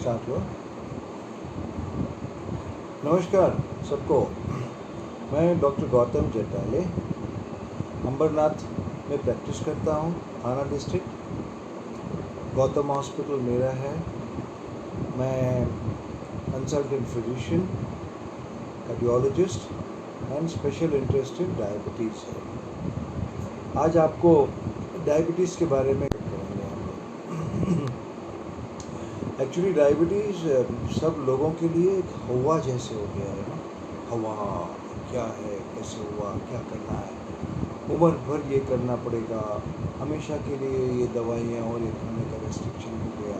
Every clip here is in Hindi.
स्टार्ट लो। नमस्कार सबको, मैं डॉक्टर गौतम जेटाले अंबरनाथ में प्रैक्टिस करता हूँ। थाना डिस्ट्रिक्ट गौतम हॉस्पिटल मेरा है। मैं consultant physician, cardiologist and special interest in diabetes है। आज आपको डायबिटीज़ के बारे में करेंगे हम लोग। एक्चुअली डायबिटीज़ सब लोगों के लिए एक हवा जैसे हो गया है ना। हवा क्या है, कैसे हुआ, क्या करना है, उम्र भर ये करना पड़ेगा, हमेशा के लिए ये दवाइयाँ और ये खाने का रेस्ट्रिक्शन हो गया,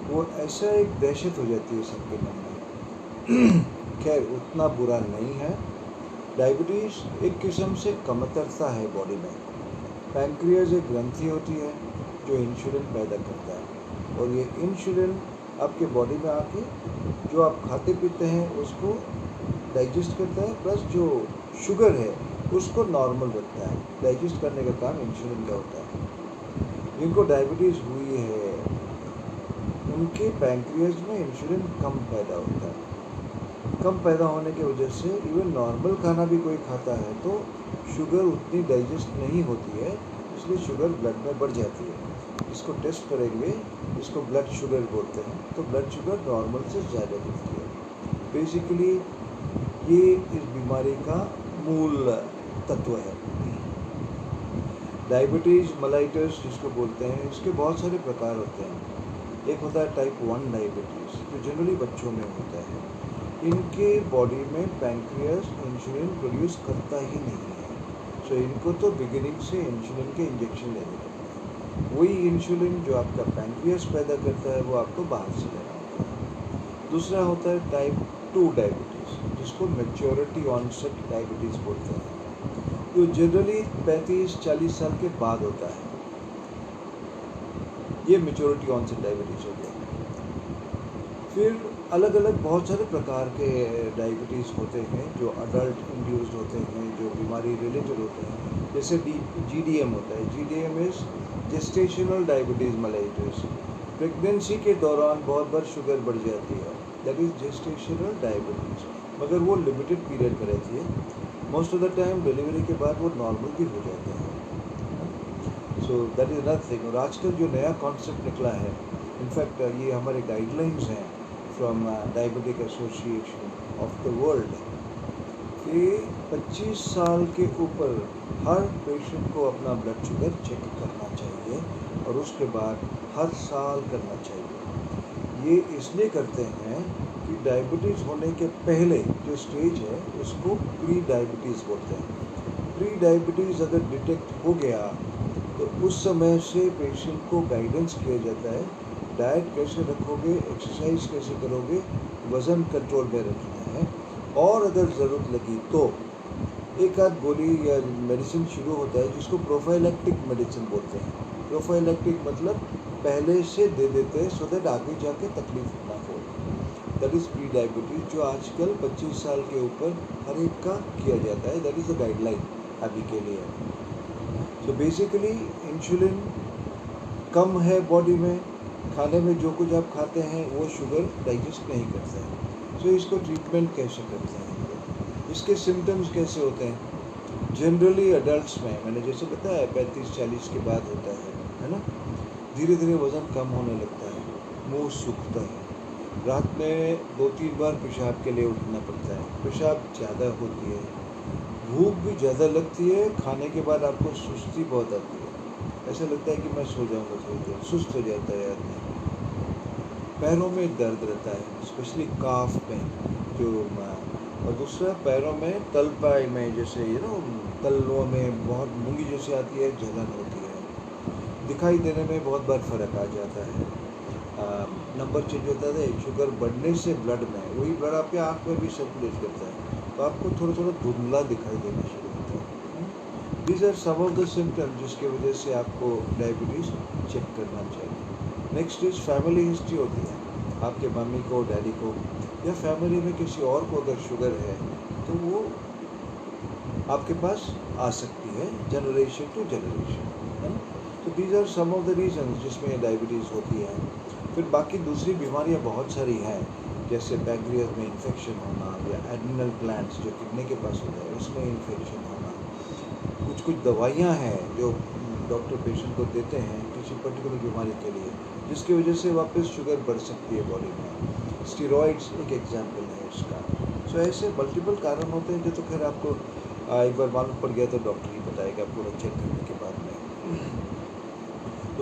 वो ऐसा एक दहशत हो जाती है सबके मन में। खैर उतना बुरा नहीं है। डायबिटीज़ एक किस्म से कमतरता है बॉडी में। पैंक्रियाज एक ग्रंथि होती है जो इंसुलिन पैदा करता है, और ये इंसुलिन आपके बॉडी में आके जो आप खाते पीते हैं उसको डाइजेस्ट करता है, प्लस जो शुगर है उसको नॉर्मल रखता है। डाइजेस्ट करने का काम इंसुलिन का होता है। जिनको डायबिटीज़ हुई है उनके पैंक्रियाज में इंसुलिन कम पैदा होता है। कम पैदा होने की वजह से इवन नॉर्मल खाना भी कोई खाता है तो शुगर उतनी डाइजेस्ट नहीं होती है, इसलिए शुगर ब्लड में बढ़ जाती है। इसको टेस्ट करेंगे, इसको ब्लड शुगर बोलते हैं, तो ब्लड शुगर नॉर्मल से ज़्यादा होती है। बेसिकली ये इस बीमारी का मूल तत्व है। डायबिटीज़ मेलाइटस जिसको बोलते हैं, इसके बहुत सारे प्रकार होते हैं। एक होता है टाइप 1 डायबिटीज़ जो जनरली बच्चों में होता है। इनके बॉडी में पैंक्रियास इंसुलिन प्रोड्यूस करता ही नहीं है, सो इनको तो बिगिनिंग से इंसुलिन के इंजेक्शन लेने पड़ते हैं। वही इंसुलिन जो आपका पैंक्रियास पैदा करता है वो आपको बाहर से लेना होता है। दूसरा होता है टाइप 2 डायबिटीज़ जिसको मैच्योरिटी ऑनसेट डायबिटीज़ बोलते हैं, जो जनरली 35-40 साल के बाद होता है। ये मैच्योरिटी ऑनसेट डायबिटीज़ हो गया। फिर अलग अलग बहुत सारे प्रकार के डायबिटीज़ होते हैं जो अडल्ट इंड्यूस्ड होते हैं, जो बीमारी रिलेटेड होते हैं। जैसे GDM होता है। GDM is gestational diabetes mellitus. Pregnancy के दौरान बहुत बार शुगर बढ़ जाती है, दैट इज़ जेस्टेशनल डायबिटीज़, मगर वो लिमिटेड पीरियड में रहती है। Most of the time delivery के बाद वो नॉर्मल भी हो जाता है। So that is another thing. और आजकल जो नया कॉन्सेप्ट निकला है, इनफैक्ट ये हमारे गाइडलाइंस हैं from diabetic association of the world कि 25 साल के ऊपर हर पेशेंट को अपना ब्लड शुगर चेक करना चाहिए, और उसके बाद हर साल करना चाहिए। ये इसलिए करते हैं कि डायबिटीज़ होने के पहले जो स्टेज है उसको प्री डायबिटीज़ बोलते हैं। प्री डायबिटीज़ अगर डिटेक्ट हो गया तो उस समय से पेशेंट को गाइडेंस किया जाता है, डाइट कैसे रखोगे, एक्सरसाइज कैसे करोगे, वज़न कंट्रोल में रखना है, और अगर ज़रूरत लगी तो एक आध गोली या मेडिसिन शुरू होता है जिसको प्रोफाइलैक्टिक मेडिसिन बोलते हैं। प्रोफाइलैक्टिक मतलब पहले से दे देते हैं सो दैट आगे जाके तकलीफ ना हो। दैट इज़ प्री डायबिटीज़, जो आजकल 25 साल के ऊपर हर एक का किया जाता है। दैट इज़ द गाइडलाइन अभी के लिए। तो बेसिकली इंसुलिन कम है बॉडी में, खाने में जो कुछ आप खाते हैं वो शुगर डाइजेस्ट नहीं करता है। सो इसको ट्रीटमेंट कैसे करते हैं, इसके सिम्टम्स कैसे होते हैं। जनरली अडल्ट्स में मैंने जैसे बताया 35-40 के बाद होता है ना। धीरे धीरे वज़न कम होने लगता है, मुंह सूखता है, रात में 2-3 बार पेशाब के लिए उठना पड़ता है, पेशाब ज़्यादा होती है, भूख भी ज़्यादा लगती है, खाने के बाद आपको सुस्ती बहुत आती है, ऐसा लगता है कि मैं सो जाऊँगा थोड़ी देर, सुस्त हो जाता है आदमी। पैरों में दर्द रहता है, स्पेशली काफ में जो, और दूसरा पैरों में तलपाई में, जैसे तलवों में बहुत मूंगी जैसी आती है, जलन होती है। दिखाई देने में बहुत बार फ़र्क आ जाता है। नंबर चेंज होता है, शुगर बढ़ने से ब्लड में, वही ब्लड आपके आँख में भी सर्कुलेट करता है, तो आपको थोड़ा थोड़ा धुंधला दिखाई देना शुरू होता है। These are some of the symptoms जिसके वजह से आपको डायबिटीज़ चेक करना चाहिए। नेक्स्ट इज फैमिली हिस्ट्री होती है, आपके मम्मी को, डैडी को, या फैमिली में किसी और को अगर शुगर है तो वो आपके पास आ सकती है जनरेशन टू जनरेशन, है ना। तो these are some of the reason जिसमें डायबिटीज़ होती है। फिर बाकी दूसरी बीमारियां बहुत सारी हैं, जैसे पैंक्रियास में इन्फेक्शन होना या एड्रिनल ग्लैंड्स जो किडनी के पास होता है उसमें इन्फेक्शन होना। कुछ कुछ दवाइयाँ हैं जो डॉक्टर पेशेंट को देते हैं किसी पर्टिकुलर बीमारी के लिए, जिसकी वजह से वापस शुगर बढ़ सकती है बॉडी में। स्टीरॉइड्स एक एग्जाम्पल है इसका। सो ऐसे मल्टीपल कारण होते हैं जो तो खैर आपको एक बार मालूम पड़ गया तो डॉक्टर ही बताएगा पूरा चेक करने के बाद में।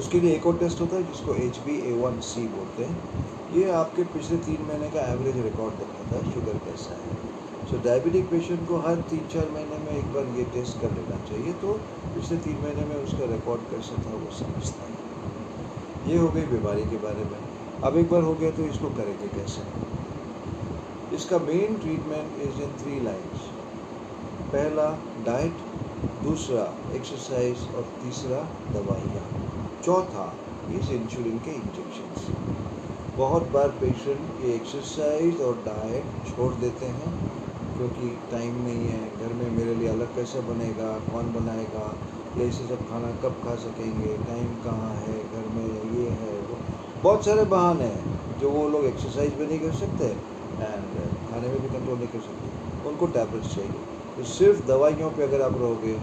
उसके लिए एक और टेस्ट होता है जिसको HbA1c बोलते हैं। ये आपके पिछले 3 महीने का एवरेज रिकॉर्ड दिखाता है शुगर कैसा है। सो डायबिटिक पेशेंट को हर 3-4 महीने में एक बार ये टेस्ट कर लेना चाहिए, तो पिछले 3 महीने में उसका रिकॉर्ड कैसा था वो समझता है। ये हो गई बीमारी के बारे में। अब एक बार हो गया तो इसको करेंगे कैसे। इसका main treatment is in 3 lines. पहला डाइट, दूसरा एक्सरसाइज और तीसरा दवाइयाँ। चौथा इस इंसुलिन के इंजेक्शंस। बहुत बार पेशेंट ये एक्सरसाइज और डाइट छोड़ देते हैं क्योंकि टाइम नहीं है, घर में मेरे लिए अलग कैसे बनेगा, कौन बनाएगा, या इसे सब खाना कब खा सकेंगे, टाइम कहाँ है, घर में ये है वो, बहुत सारे बहाने हैं जो वो लोग एक्सरसाइज भी नहीं कर सकते एंड खाने में भी कंट्रोल नहीं कर सकते। उनको टैबलेट्स चाहिए। तो सिर्फ दवाइयों पे अगर आप रहोगे,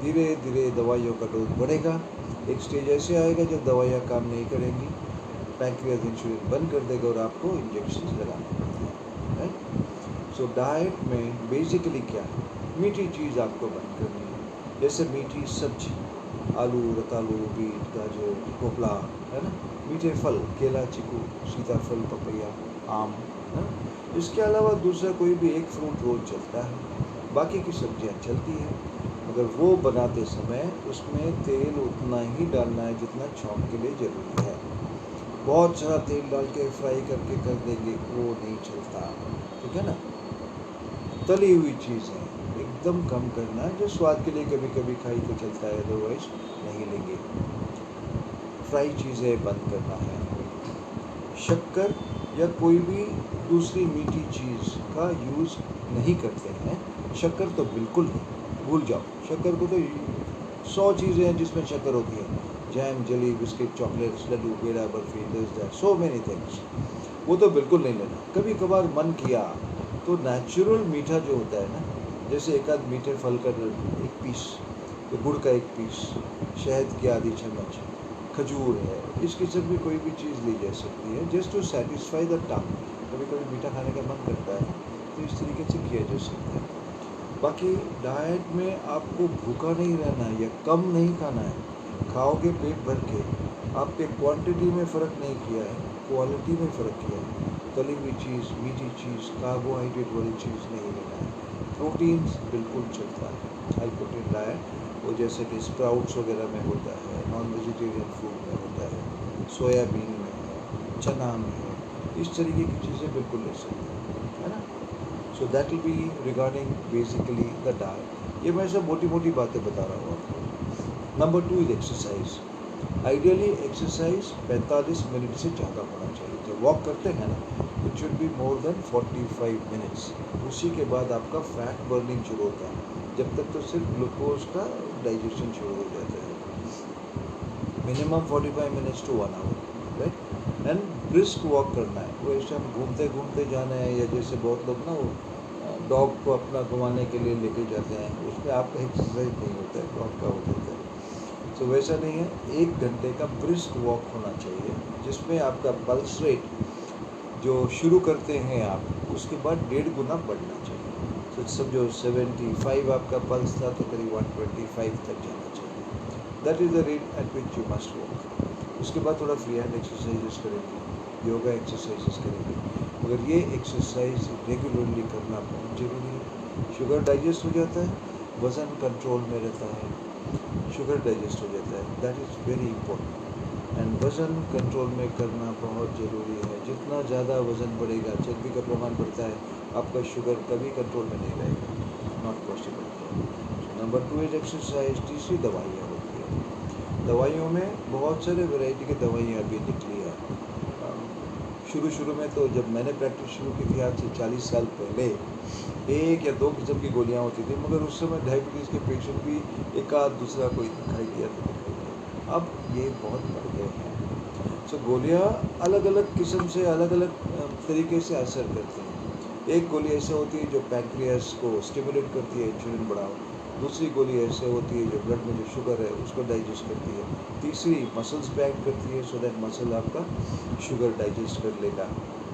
धीरे धीरे दवाइयों का डोज बढ़ेगा। एक स्टेज ऐसे आएगा जब दवाइयाँ काम नहीं करेंगी, पैंक्रियास इंसुलिन बंद कर देगा और आपको इंजेक्शन लगाने पड़ते हैं, राइट। सो डाइट में बेसिकली क्या है, मीठी चीज़ आपको बंद करनी है, जैसे मीठी सब्जी, आलू, रतालू, बीट, गाजर, ढोकला, है ना, मीठे फल, केला, चीकू, सीताफल, पपैया, आम, है ना। इसके अलावा दूसरा कोई भी एक फ्रूट रोज चलता है, बाकी की सब्जियां चलती हैं, मगर वो बनाते समय उसमें तेल उतना ही डालना है जितना छौंक के लिए ज़रूरी है। बहुत सारा तेल डाल के फ्राई करके कर देंगे वो नहीं चलता, ठीक है ना। तली हुई चीज़ें एकदम कम करना है, जो स्वाद के लिए कभी कभी खाई तो चलता है, अदरवाइज नहीं लेंगे। फ्राई चीज़ें बंद करना है। शक्कर या कोई भी दूसरी मीठी चीज़ का यूज़ नहीं करते हैं। शक्कर तो बिल्कुल नहीं, भूल जाओ। शक्कर को तो 100 चीज़ें हैं जिसमें शक्कर होती है, jam, jelly, biscuit, chocolates, laddu, peda, barfi, this so many things. वो तो बिल्कुल नहीं लेना। कभी कभार मन किया तो नेचुरल मीठा जो होता है ना, जैसे एक आध मीठे फल का एक पीस, तो गुड़ का एक पीस, शहद की आधी चम्मच, खजूर है, इस किस्म की कोई भी चीज़ ली जा सकती है, just to satisfy the tongue. कभी कभी मीठा खाने का मन करता है तो इस तरीके से किया जा सकता है। बाकी डाइट में आपको भूखा नहीं रहना है या कम नहीं खाना है। खाओगे पेट भर के, आपके क्वांटिटी में फ़र्क नहीं किया है, क्वालिटी में फ़र्क किया है। तली हुई चीज़, मीठी चीज़, कार्बोहाइड्रेट वाली चीज़ नहीं लेना है। प्रोटीन्स बिल्कुल चलता है, हाई प्रोटीन डाइट, वो जैसे कि स्प्राउट्स वगैरह में होता है, नॉन वेजिटेरियन फूड में होता है, सोयाबीन में है, चना में है, इस तरीके की चीज़ें बिल्कुल ले सकते हैं, है ना। So that will be regarding basically the diet. ये मैं सब मोटी मोटी बातें बता रहा हूँ आपको। Number 2 is exercise. Ideally exercise 45 minute से ज़्यादा होना चाहिए। जब वॉक करते हैं ना, it should be more than 45 minutes. उसी के बाद आपका फैट बर्निंग शुरू होता है, जब तक तो सिर्फ ग्लूकोज का डाइजेशन शुरू हो जाता है। Minimum 45 minutes to 1 hour, right. And brisk walk करना है। वो ऐसे हम घूमते घूमते जाना है, या जैसे बहुत लोग ना वो डॉग को अपना घुमाने के लिए लेके जाते हैं, उसमें आपका एक्सरसाइज नहीं होता है, डॉग का हो जाता है। तो वैसा नहीं है, 1 घंटे का ब्रिस्क वॉक होना चाहिए, जिसमें आपका पल्स रेट जो शुरू करते हैं आप, उसके बाद 1.5 गुना बढ़ना चाहिए। तो समझो 75 आपका पल्स था तो करीब 125 तक जाना चाहिए। That is the rate at which you must walk. उसके बाद थोड़ा फ्री हैंड एक्सरसाइजेस करेंगे, योगा एक्सरसाइजेस करेंगे, मगर ये एक्सरसाइज रेगुलरली करना बहुत ज़रूरी है। शुगर डाइजेस्ट हो जाता है, वज़न कंट्रोल में रहता है, शुगर डाइजेस्ट हो जाता है, that is very important. And वज़न कंट्रोल में करना बहुत ज़रूरी है। जितना ज़्यादा वज़न बढ़ेगा, चर्बी का प्रमाण बढ़ता है, आपका शुगर कभी कंट्रोल में नहीं रहेगा, not possible. Number 2 is exercise. तीसरी दवाइयाँ होती है। दवाइयों में बहुत सारे वैरायटी की दवाइयाँ अभी निकली है। शुरू में तो जब मैंने प्रैक्टिस शुरू की थी, आज से 40 साल पहले, 1 या 2 किस्म की गोलियाँ होती थी, मगर उस समय डायबिटीज़ के पेशेंट भी एक आध दूसरा कोई दिखाई दिया तो दिखाई दिया। अब ये बहुत बढ़ गए हैं। सो गोलियाँ अलग अलग किस्म से अलग अलग तरीके से असर करती हैं। एक गोली ऐसे होती है जो पैंक्रियास को स्टिमुलेट करती है, इंसुलिन बढ़ाओ। दूसरी गोली ऐसे होती है जो ब्लड में जो शुगर है उसको डाइजेस्ट करती है। तीसरी मसल्स पे एक्ट करती है, सो दैट मसल आपका शुगर डाइजेस्ट कर लेगा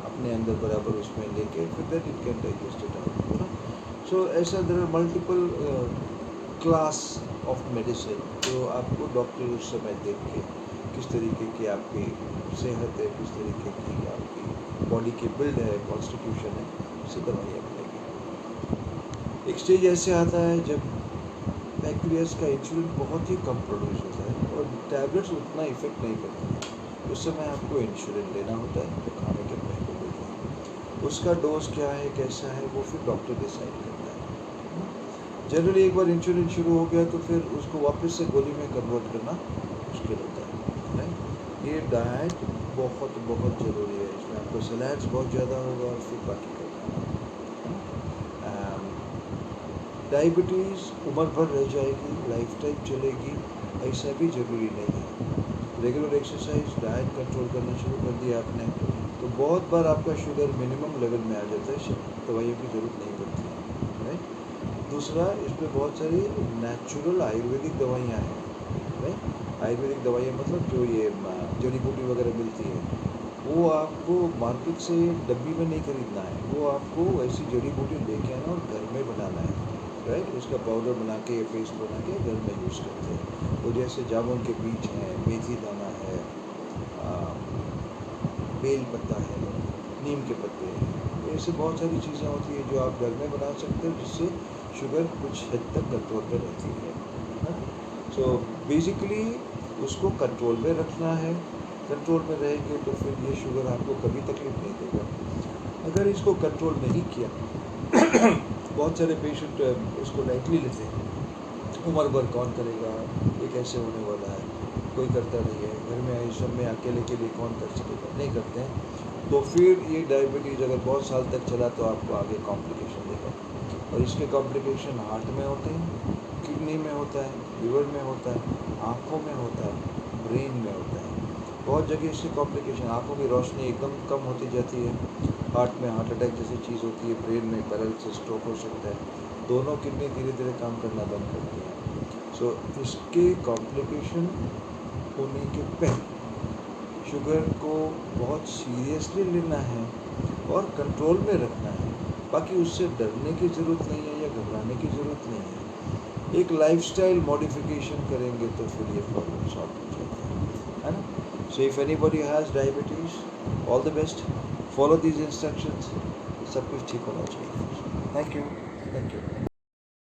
अपने अंदर बराबर उसमें लेके, फिर that it can digest it out, है ना। सो ऐसा there are multiple class of medicine जो आपको डॉक्टर उस समय देख के किस तरीके की आपकी सेहत है, किस तरीके की आपकी बॉडी की बिल्ड है, कॉन्स्टिट्यूशन है, उससे दवाइयाँ मिलेगी। एक स्टेज ऐसे आता है जब पैंक्रियास का इंसुलिन बहुत ही कम प्रोड्यूस होता है और टैबलेट्स उतना इफेक्ट नहीं करते हैं। उस समय आपको इंसुलिन लेना होता है, तो खाने के पहले लेते हैं। उसका डोज क्या है, कैसा है, वो फिर डॉक्टर डिसाइड करता है। जनरली एक बार इंसुलिन शुरू हो गया तो फिर उसको वापस से गोली में कन्वर्ट करना मुश्किल होता है, राइट। ये डाइट बहुत बहुत ज़रूरी है। इसमें आपको सलाड्स बहुत ज़्यादा होगा और फिर बाकी करना। डायबिटीज़ उम्र भर रह जाएगी, लाइफ टाइम चलेगी, ऐसा भी ज़रूरी नहीं है। रेगुलर एक्सरसाइज, डाइट कंट्रोल करना शुरू कर दिया आपने तो बहुत बार आपका शुगर मिनिमम लेवल में आ जाता है, दवाइयों की ज़रूरत नहीं पड़ती है, राइट। दूसरा, इसमें बहुत सारी नेचुरल आयुर्वेदिक दवाइयाँ हैं, राइट। आयुर्वेदिक दवाइयाँ मतलब जो ये जड़ी बूटी वगैरह मिलती है, वो आपको मार्केट से डब्बी में नहीं खरीदना है। वो आपको ऐसी जड़ी बूटी लेके आना और घर में बनाना है, राइट। उसका पाउडर बना के या पेस्ट बना के घर में यूज़ करते हैं। वो जैसे जामुन के बीज हैं, मेथी दाना है, बेल पत्ता है, नीम के पत्ते हैं, ऐसे बहुत सारी चीज़ें होती है जो आप घर में बना सकते हो, जिससे शुगर कुछ हद तक कंट्रोल पे रहती है। सो बेसिकली उसको कंट्रोल में रखना है। कंट्रोल में रहेंगे तो फिर ये शुगर आपको कभी तकलीफ नहीं देगा। अगर इसको कंट्रोल नहीं किया बहुत सारे पेशेंट उसको लाइटली लेते हैं, उम्र भर कौन करेगा, ये कैसे होने वाला है, कोई करता नहीं है, घर में इस सब में अकेले के लिए कौन कर सकेगा, नहीं करते हैं। तो फिर ये डायबिटीज़ अगर बहुत साल तक चला तो आपको आगे कॉम्प्लिकेशन देगा। और इसके कॉम्प्लिकेशन हार्ट में होते हैं, किडनी में होता है, लिवर में होता है, आँखों में होता है, ब्रेन में होता है। बहुत जगह इससे कॉम्प्लिकेशन, आँखों की रोशनी एकदम कम होती जाती है, हार्ट में हार्ट अटैक जैसी चीज़ होती है, ब्रेन में पैरालिसिस, स्ट्रोक हो सकता है, दोनों किडनी धीरे धीरे काम करना बंद करती है। सो इसके कॉम्प्लिकेशन होने के पहले शुगर को बहुत सीरियसली लेना है और कंट्रोल में रखना है। बाकी उससे डरने की ज़रूरत नहीं है या घबराने की ज़रूरत नहीं है। एक लाइफस्टाइल मॉडिफिकेशन करेंगे तो फिर ये प्रॉब्लम सॉल्व हो जाती है ना। So if anybody has diabetes, all the best, follow these instructions, सब कुछ ठीक होना चाहिए। Thank you.